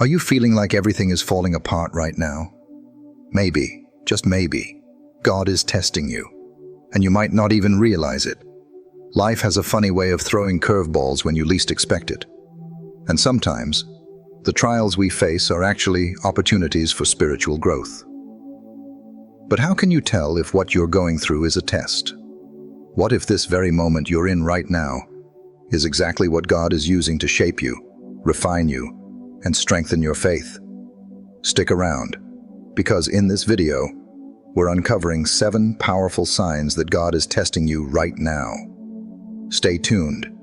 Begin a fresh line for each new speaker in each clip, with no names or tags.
Are you feeling like everything is falling apart right now? Maybe, just maybe, God is testing you, and you might not even realize it. Life has a funny way of throwing curveballs when you least expect it. And sometimes, the trials we face are actually opportunities for spiritual growth. But how can you tell if what you're going through is a test? What if this very moment you're in right now is exactly what God is using to shape you, refine you, and strengthen your faith? Stick around, because in this video, we're uncovering 7 powerful signs that God is testing you right now. Stay tuned,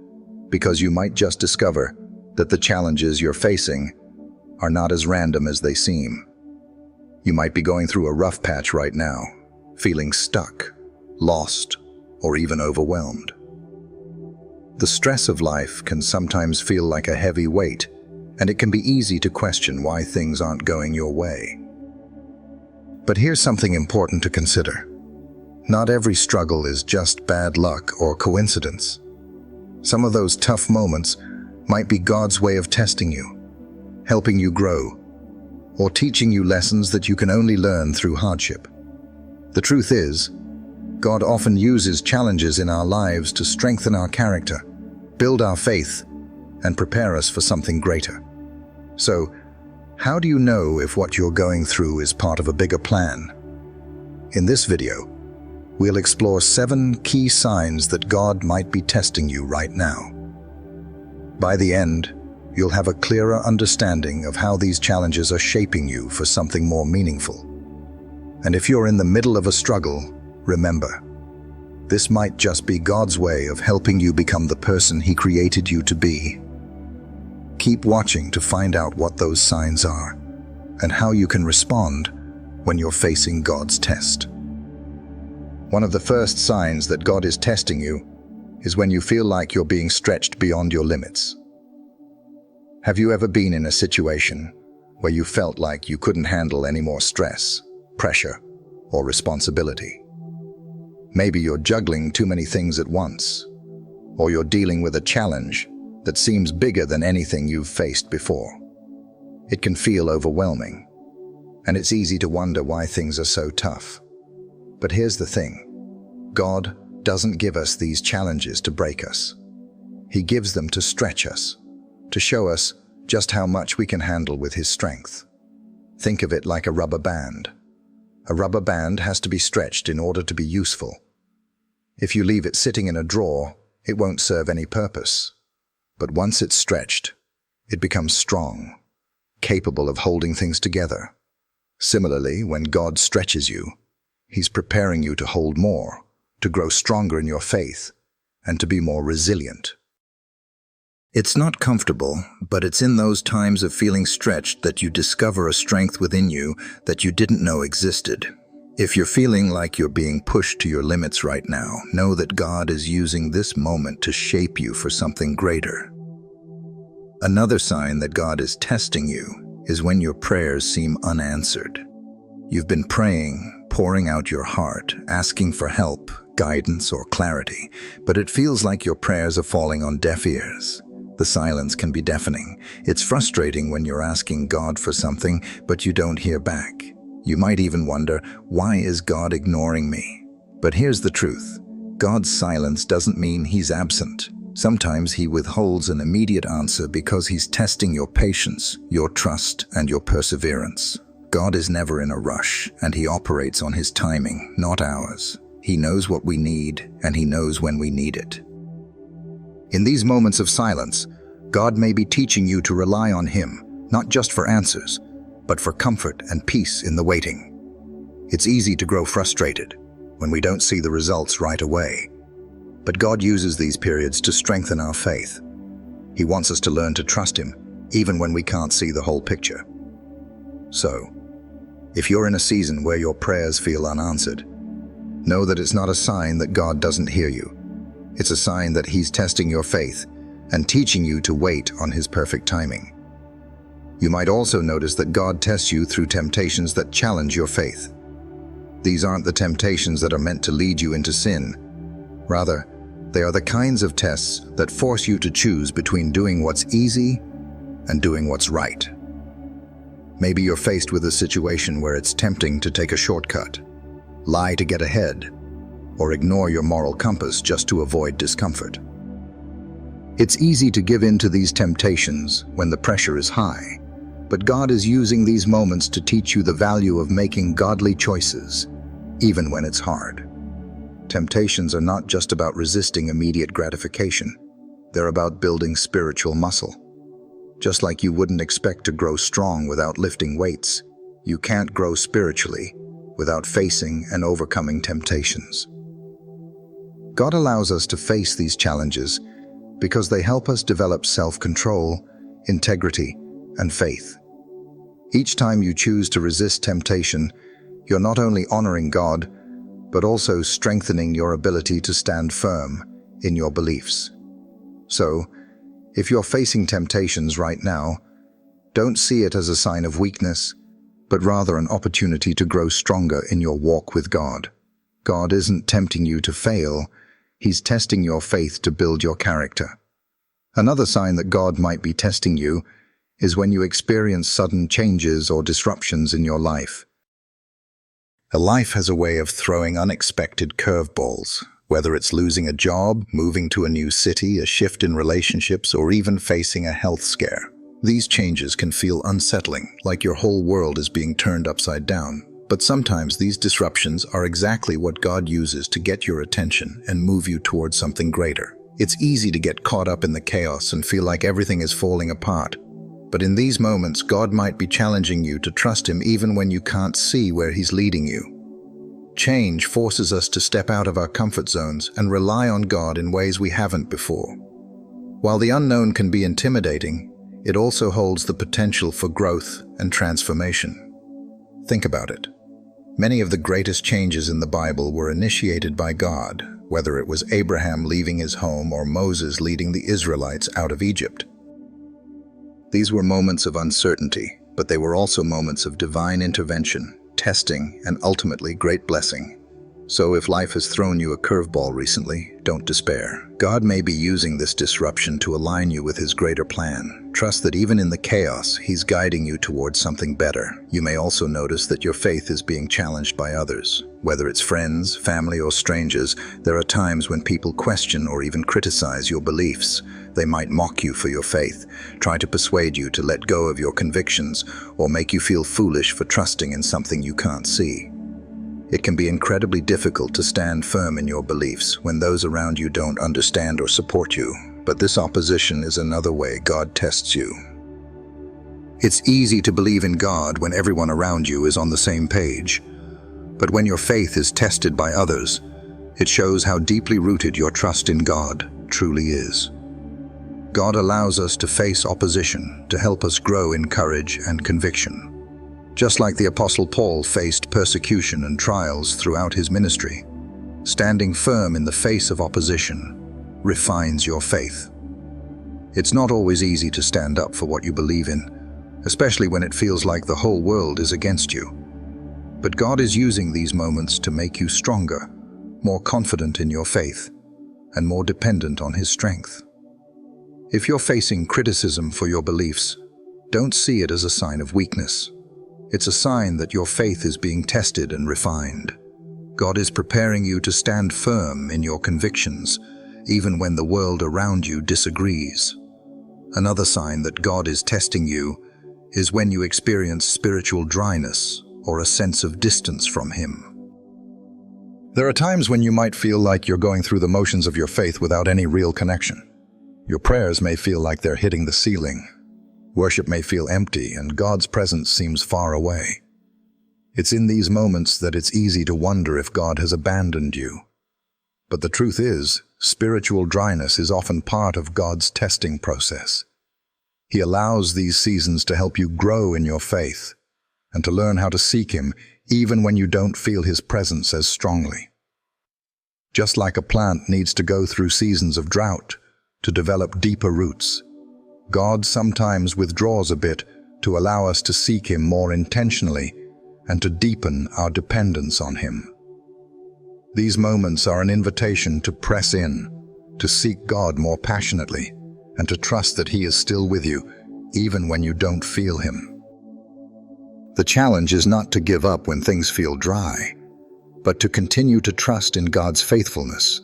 because you might just discover that the challenges you're facing are not as random as they seem. You might be going through a rough patch right now, feeling stuck, lost, or even overwhelmed. The stress of life can sometimes feel like a heavy weight, and it can be easy to question why things aren't going your way. But here's something important to consider. Not every struggle is just bad luck or coincidence. Some of those tough moments might be God's way of testing you, helping you grow, or teaching you lessons that you can only learn through hardship. The truth is, God often uses challenges in our lives to strengthen our character, build our faith, and prepare us for something greater. So, how do you know if what you're going through is part of a bigger plan? In this video, we'll explore 7 key signs that God might be testing you right now. By the end, you'll have a clearer understanding of how these challenges are shaping you for something more meaningful. And if you're in the middle of a struggle, remember, this might just be God's way of helping you become the person He created you to be. Keep watching to find out what those signs are and how you can respond when you're facing God's test. One of the first signs that God is testing you is when you feel like you're being stretched beyond your limits. Have you ever been in a situation where you felt like you couldn't handle any more stress, pressure, or responsibility? Maybe you're juggling too many things at once, or you're dealing with a challenge that seems bigger than anything you've faced before. It can feel overwhelming, and it's easy to wonder why things are so tough. But here's the thing: God doesn't give us these challenges to break us. He gives them to stretch us, to show us just how much we can handle with His strength. Think of it like a rubber band. A rubber band has to be stretched in order to be useful. If you leave it sitting in a drawer, it won't serve any purpose. But once it's stretched, it becomes strong, capable of holding things together. Similarly, when God stretches you, He's preparing you to hold more, to grow stronger in your faith, and to be more resilient. It's not comfortable, but it's in those times of feeling stretched that you discover a strength within you that you didn't know existed. If you're feeling like you're being pushed to your limits right now, know that God is using this moment to shape you for something greater. Another sign that God is testing you is when your prayers seem unanswered. You've been praying, pouring out your heart, asking for help, guidance, or clarity, but it feels like your prayers are falling on deaf ears. The silence can be deafening. It's frustrating when you're asking God for something, but you don't hear back. You might even wonder, why is God ignoring me? But here's the truth. God's silence doesn't mean He's absent. Sometimes He withholds an immediate answer because He's testing your patience, your trust, and your perseverance. God is never in a rush, and He operates on His timing, not ours. He knows what we need, and He knows when we need it. In these moments of silence, God may be teaching you to rely on Him, not just for answers, but for comfort and peace in the waiting. It's easy to grow frustrated when we don't see the results right away. But God uses these periods to strengthen our faith. He wants us to learn to trust Him, even when we can't see the whole picture. So, if you're in a season where your prayers feel unanswered, know that it's not a sign that God doesn't hear you. It's a sign that He's testing your faith and teaching you to wait on His perfect timing. You might also notice that God tests you through temptations that challenge your faith. These aren't the temptations that are meant to lead you into sin. Rather, they are the kinds of tests that force you to choose between doing what's easy and doing what's right. Maybe you're faced with a situation where it's tempting to take a shortcut, lie to get ahead, or ignore your moral compass just to avoid discomfort. It's easy to give in to these temptations when the pressure is high, but God is using these moments to teach you the value of making godly choices, even when it's hard. Temptations are not just about resisting immediate gratification. They're about building spiritual muscle. Just like you wouldn't expect to grow strong without lifting weights, you can't grow spiritually without facing and overcoming temptations. God allows us to face these challenges because they help us develop self-control, integrity, and faith. Each time you choose to resist temptation, you're not only honoring God, but also strengthening your ability to stand firm in your beliefs. So, if you're facing temptations right now, don't see it as a sign of weakness, but rather an opportunity to grow stronger in your walk with God. God isn't tempting you to fail, He's testing your faith to build your character. Another sign that God might be testing you is when you experience sudden changes or disruptions in your life. A life has a way of throwing unexpected curveballs, whether it's losing a job, moving to a new city, a shift in relationships, or even facing a health scare. These changes can feel unsettling, like your whole world is being turned upside down. But sometimes these disruptions are exactly what God uses to get your attention and move you towards something greater. It's easy to get caught up in the chaos and feel like everything is falling apart. But in these moments, God might be challenging you to trust Him even when you can't see where He's leading you. Change forces us to step out of our comfort zones and rely on God in ways we haven't before. While the unknown can be intimidating, it also holds the potential for growth and transformation. Think about it. Many of the greatest changes in the Bible were initiated by God, whether it was Abraham leaving his home or Moses leading the Israelites out of Egypt. These were moments of uncertainty, but they were also moments of divine intervention, testing, and ultimately great blessing. So if life has thrown you a curveball recently, don't despair. God may be using this disruption to align you with His greater plan. Trust that even in the chaos, He's guiding you towards something better. You may also notice that your faith is being challenged by others. Whether it's friends, family, or strangers, there are times when people question or even criticize your beliefs. They might mock you for your faith, try to persuade you to let go of your convictions, or make you feel foolish for trusting in something you can't see. It can be incredibly difficult to stand firm in your beliefs when those around you don't understand or support you, but this opposition is another way God tests you. It's easy to believe in God when everyone around you is on the same page, but when your faith is tested by others, it shows how deeply rooted your trust in God truly is. God allows us to face opposition to help us grow in courage and conviction. Just like the Apostle Paul faced persecution and trials throughout his ministry, standing firm in the face of opposition refines your faith. It's not always easy to stand up for what you believe in, especially when it feels like the whole world is against you. But God is using these moments to make you stronger, more confident in your faith, and more dependent on His strength. If you're facing criticism for your beliefs, don't see it as a sign of weakness. It's a sign that your faith is being tested and refined. God is preparing you to stand firm in your convictions, even when the world around you disagrees. Another sign that God is testing you is when you experience spiritual dryness or a sense of distance from Him. There are times when you might feel like you're going through the motions of your faith without any real connection. Your prayers may feel like they're hitting the ceiling. Worship may feel empty, and God's presence seems far away. It's in these moments that it's easy to wonder if God has abandoned you. But the truth is, spiritual dryness is often part of God's testing process. He allows these seasons to help you grow in your faith and to learn how to seek Him even when you don't feel His presence as strongly. Just like a plant needs to go through seasons of drought to develop deeper roots, God sometimes withdraws a bit to allow us to seek Him more intentionally and to deepen our dependence on Him. These moments are an invitation to press in, to seek God more passionately, and to trust that He is still with you, even when you don't feel Him. The challenge is not to give up when things feel dry, but to continue to trust in God's faithfulness,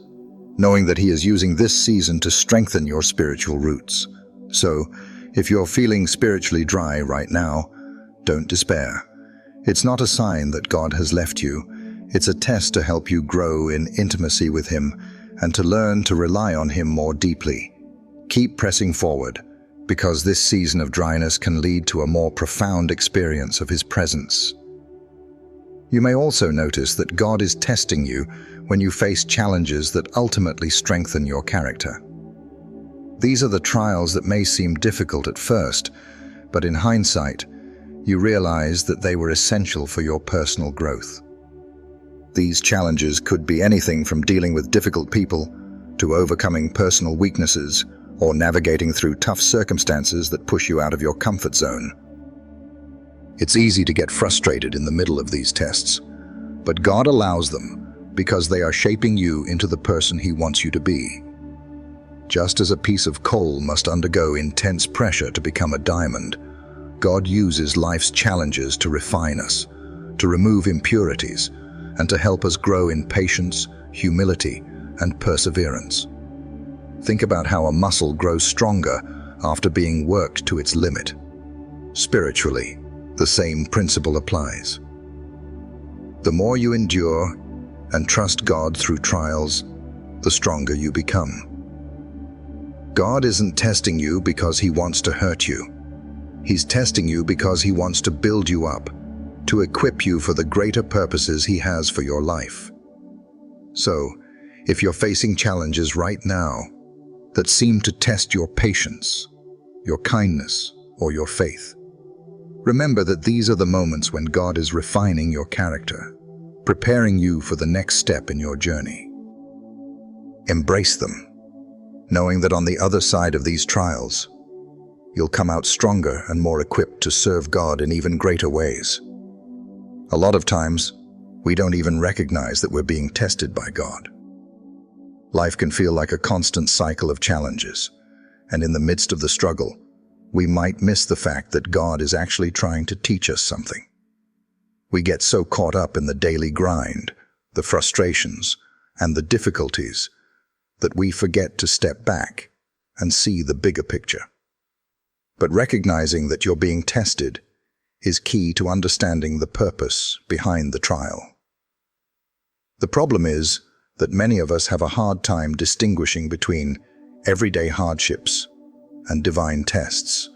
knowing that He is using this season to strengthen your spiritual roots. So, if you're feeling spiritually dry right now, don't despair. It's not a sign that God has left you. It's a test to help you grow in intimacy with Him and to learn to rely on Him more deeply. Keep pressing forward, because this season of dryness can lead to a more profound experience of His presence. You may also notice that God is testing you when you face challenges that ultimately strengthen your character. These are the trials that may seem difficult at first, but in hindsight, you realize that they were essential for your personal growth. These challenges could be anything from dealing with difficult people to overcoming personal weaknesses or navigating through tough circumstances that push you out of your comfort zone. It's easy to get frustrated in the middle of these tests, but God allows them because they are shaping you into the person He wants you to be. Just as a piece of coal must undergo intense pressure to become a diamond, God uses life's challenges to refine us, to remove impurities, and to help us grow in patience, humility, and perseverance. Think about how a muscle grows stronger after being worked to its limit. Spiritually, the same principle applies. The more you endure and trust God through trials, the stronger you become. God isn't testing you because He wants to hurt you. He's testing you because He wants to build you up, to equip you for the greater purposes He has for your life. So, if you're facing challenges right now that seem to test your patience, your kindness, or your faith, remember that these are the moments when God is refining your character, preparing you for the next step in your journey. Embrace them, knowing that on the other side of these trials, you'll come out stronger and more equipped to serve God in even greater ways. A lot of times, we don't even recognize that we're being tested by God. Life can feel like a constant cycle of challenges, and in the midst of the struggle, we might miss the fact that God is actually trying to teach us something. We get so caught up in the daily grind, the frustrations, and the difficulties that we forget to step back and see the bigger picture. But recognizing that you're being tested is key to understanding the purpose behind the trial. The problem is that many of us have a hard time distinguishing between everyday hardships and divine tests.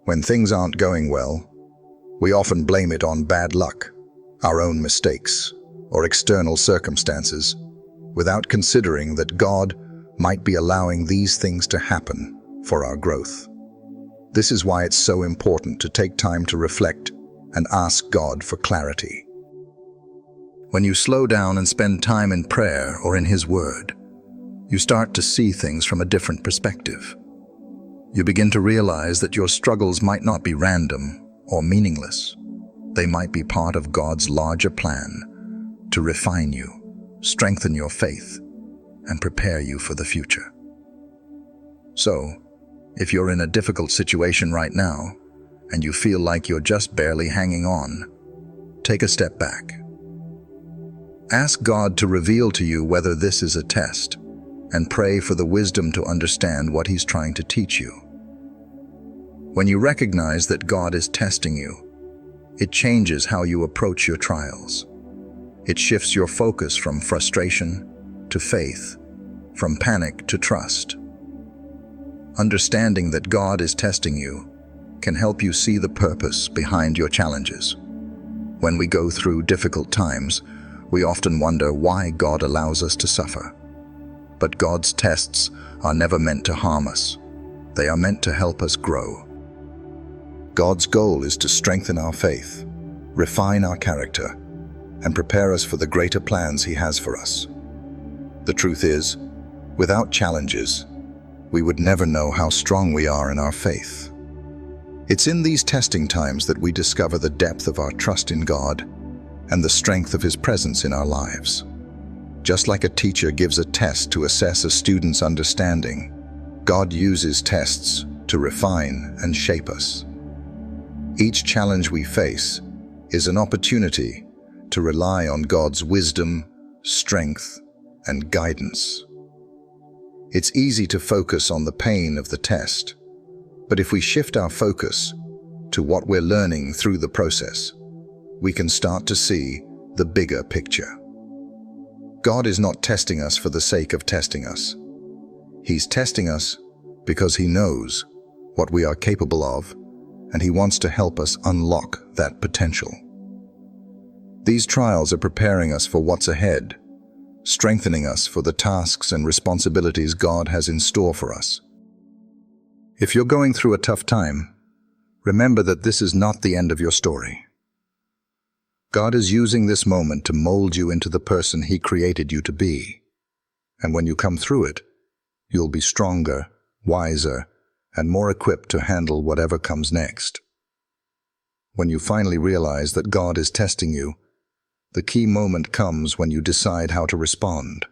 When things aren't going well, we often blame it on bad luck, our own mistakes, or external circumstances, without considering that God might be allowing these things to happen for our growth. This is why it's so important to take time to reflect and ask God for clarity. When you slow down and spend time in prayer or in His Word, you start to see things from a different perspective. You begin to realize that your struggles might not be random or meaningless. They might be part of God's larger plan to refine you, strengthen your faith, and prepare you for the future. So, if you're in a difficult situation right now, and you feel like you're just barely hanging on, take a step back. Ask God to reveal to you whether this is a test, and pray for the wisdom to understand what He's trying to teach you. When you recognize that God is testing you, it changes how you approach your trials. It shifts your focus from frustration to faith, from panic to trust. Understanding that God is testing you can help you see the purpose behind your challenges. When we go through difficult times, we often wonder why God allows us to suffer. But God's tests are never meant to harm us. They are meant to help us grow. God's goal is to strengthen our faith, refine our character, and prepare us for the greater plans He has for us. The truth is, without challenges, we would never know how strong we are in our faith. It's in these testing times that we discover the depth of our trust in God and the strength of His presence in our lives. Just like a teacher gives a test to assess a student's understanding, God uses tests to refine and shape us. Each challenge we face is an opportunity to rely on God's wisdom, strength, and guidance. It's easy to focus on the pain of the test, but if we shift our focus to what we're learning through the process, we can start to see the bigger picture. God is not testing us for the sake of testing us. He's testing us because He knows what we are capable of, and He wants to help us unlock that potential. These trials are preparing us for what's ahead, strengthening us for the tasks and responsibilities God has in store for us. If you're going through a tough time, remember that this is not the end of your story. God is using this moment to mold you into the person He created you to be. And when you come through it, you'll be stronger, wiser, and more equipped to handle whatever comes next. When you finally realize that God is testing you, the key moment comes when you decide how to respond.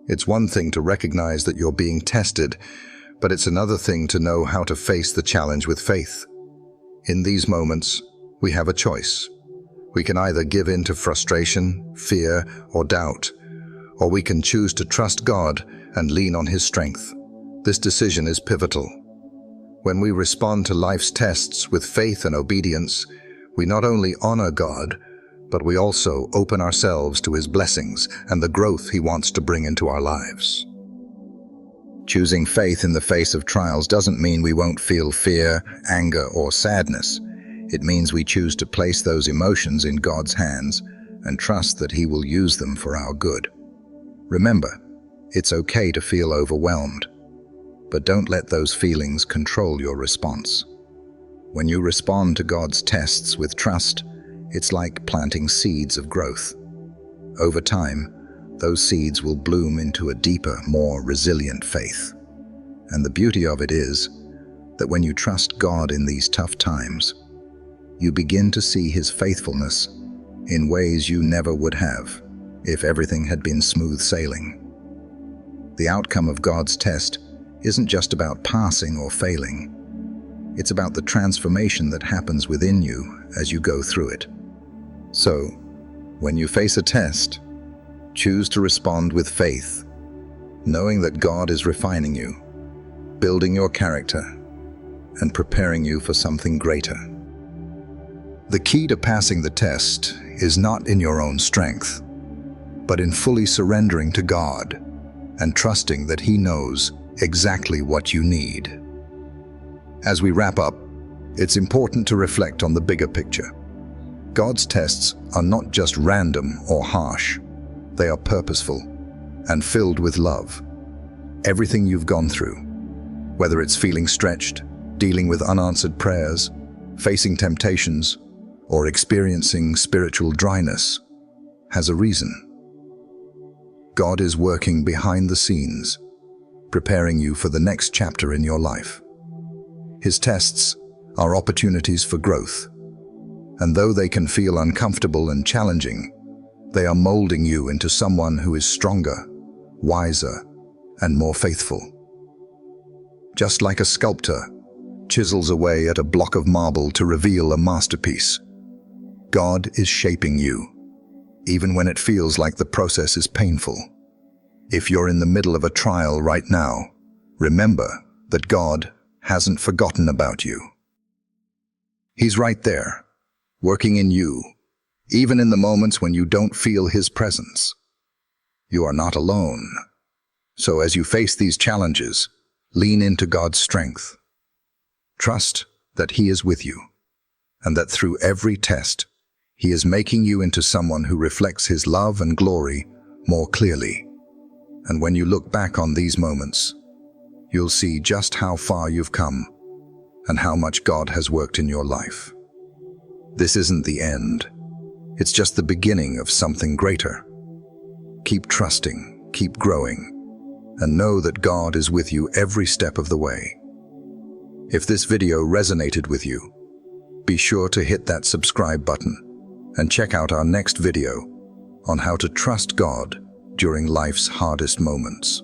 It's one thing to recognize that you're being tested, but it's another thing to know how to face the challenge with faith. In these moments, we have a choice. We can either give in to frustration, fear, or doubt, or we can choose to trust God and lean on His strength. This decision is pivotal. When we respond to life's tests with faith and obedience, we not only honor God, but we also open ourselves to His blessings and the growth He wants to bring into our lives. Choosing faith in the face of trials doesn't mean we won't feel fear, anger, or sadness. It means we choose to place those emotions in God's hands and trust that He will use them for our good. Remember, it's okay to feel overwhelmed, but don't let those feelings control your response. When you respond to God's tests with trust, it's like planting seeds of growth. Over time, those seeds will bloom into a deeper, more resilient faith. And the beauty of it is that when you trust God in these tough times, you begin to see His faithfulness in ways you never would have if everything had been smooth sailing. The outcome of God's test isn't just about passing or failing. It's about the transformation that happens within you as you go through it. So, when you face a test, choose to respond with faith, knowing that God is refining you, building your character, and preparing you for something greater. The key to passing the test is not in your own strength, but in fully surrendering to God and trusting that He knows exactly what you need. As we wrap up, it's important to reflect on the bigger picture. God's tests are not just random or harsh. They are purposeful and filled with love. Everything you've gone through, whether it's feeling stretched, dealing with unanswered prayers, facing temptations, or experiencing spiritual dryness, has a reason. God is working behind the scenes, preparing you for the next chapter in your life. His tests are opportunities for growth, and though they can feel uncomfortable and challenging, they are molding you into someone who is stronger, wiser, and more faithful. Just like a sculptor chisels away at a block of marble to reveal a masterpiece, God is shaping you, even when it feels like the process is painful. If you're in the middle of a trial right now, remember that God hasn't forgotten about you. He's right there, working in you, even in the moments when you don't feel His presence. You are not alone. So as you face these challenges, lean into God's strength. Trust that He is with you, and that through every test, He is making you into someone who reflects His love and glory more clearly. And when you look back on these moments, you'll see just how far you've come and how much God has worked in your life. This isn't the end. It's just the beginning of something greater. Keep trusting, keep growing, and know that God is with you every step of the way. If this video resonated with you, be sure to hit that subscribe button and check out our next video on how to trust God during life's hardest moments.